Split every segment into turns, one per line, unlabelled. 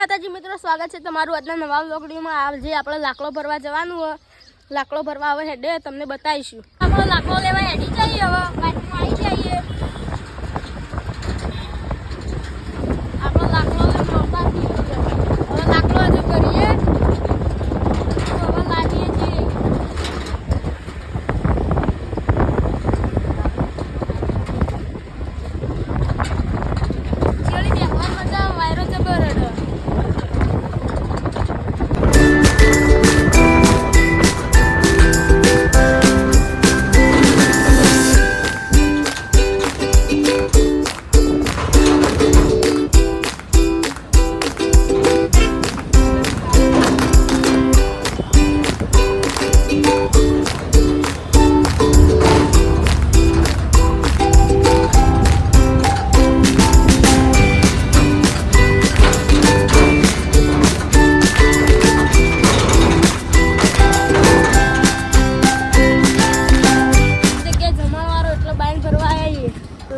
માતાજી મિત્રો, સ્વાગત છે તમારું આજના નવા વ્લોગમાં। આજે આપણે લાકડો ભરવા જવાનું હોય। લાકડો ભરવા હવે હેડે તમને બતાવીશું। આપણે લાકડો લેવા હેડી જઈએ, હવે ગાડીમાં આવી જઈએ। આપણો લાકડો લઈને આવતા હવે લાકડો હજુ કરીએ, હવે લાવીએ છીએ।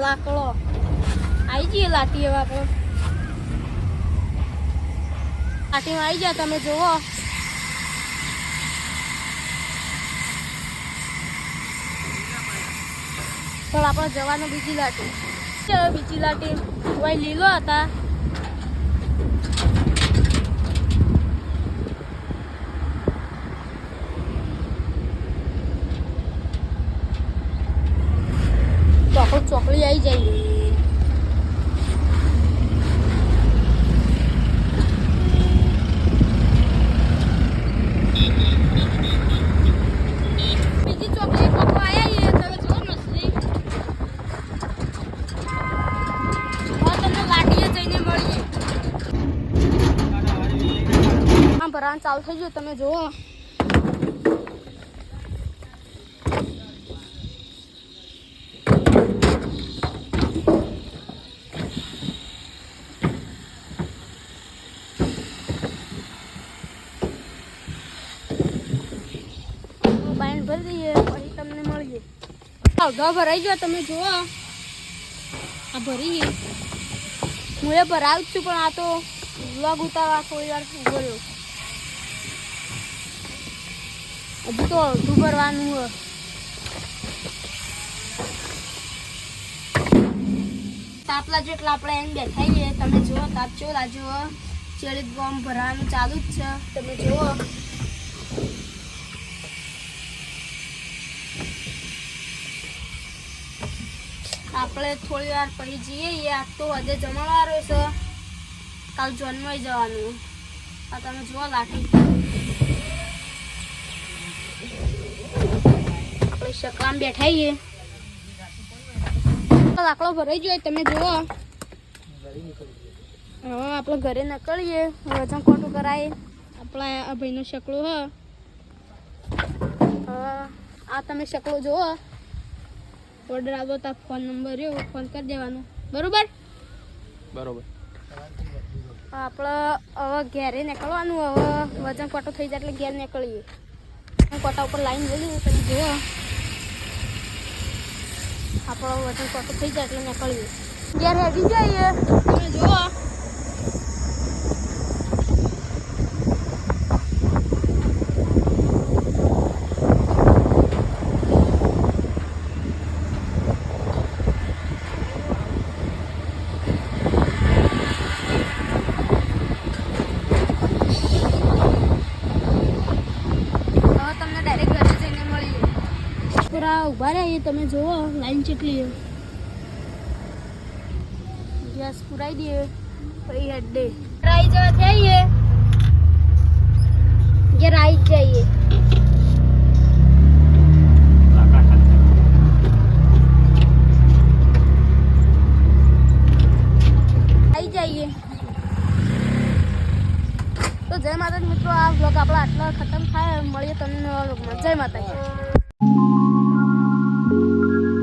લાકડો આવી જઈએ લાટી। હવે આપણે લાટીમાં આવી જાય, તમે જુઓ। પણ આપણે જવાનું બીજી લાટી, બીજી લાટી વહી લીલો હતા। ચોકડી આવી જાય। બીજી ચોકડી પકવા આવ્યા તમે જો મસ્તી। તમને લાટીએ જઈને મળીએ। આમ ભરાવાનું ચાલુ થઈ ગયું, તમે જુઓ। બાઈન ભરી દઈએ પછી તમને મળીએ। અડધો ભરાઈ ગયો, તમે જુઓ। આ ભરી હું એ ભરાવું જ છું, પણ આ તો વ્લોગ ઉતારવા થોડી વાર ઉભો રહ્યો। હજુ તો અડધું ભરવાનું હોય। તાપલા જેટલા આપણે એમ બેઠાઈએ, તમે જુઓ। તાપ ચો લાજો ચેડી બોમ્બ ભરવાનું ચાલુ જ છે, તમે જુઓ। આપણે થોડી વાર પછી જઈએ। આ તો આજે જમણવારો છે, કાલ જન્માઈ જવાનું। આ તમે જુઓ લાઠી, આપણે શકલામાં બેઠાઈએ। લાકડો ભરાઈ ગયો, તમે જુઓ। હવે આપણે ઘરે નીકળીએ, વજન ખોટું કરાય। આપણા આ ભાઈનો શકલો હ, આ તમે શકલો જુઓ। ઓર્ડર આવો તો ફોન નંબર રહ્યો, ફોન કરી દેવાનો, બરોબર બરોબર। આપણે હવે ઘેરે નીકળવાનું। હવે વજન કોટો થઈ જાય એટલે ઘેર નીકળીએ। કોટા ઉપર લાઈન લઈ લઈએ, તમે જુઓ। આપણો વજન કોટો થઈ જાય એટલે નીકળીએ, ઘેર હેડી જઈએ, તમે જુઓ। ઉભા રહ્યા, તમે જુઓ લાઈન કેટલી। ગેસ પુરાઈ દઈએ પછી હેડે રાઈ જવા થઈએ, ઘેર આવી જઈએ। આવી જઈએ તો જય માતાજી મિત્રો। આ બ્લોગ આપણો આટલા ખતમ થાય, મળીએ તમને નવા બ્લોગમાં। જય માતાજી।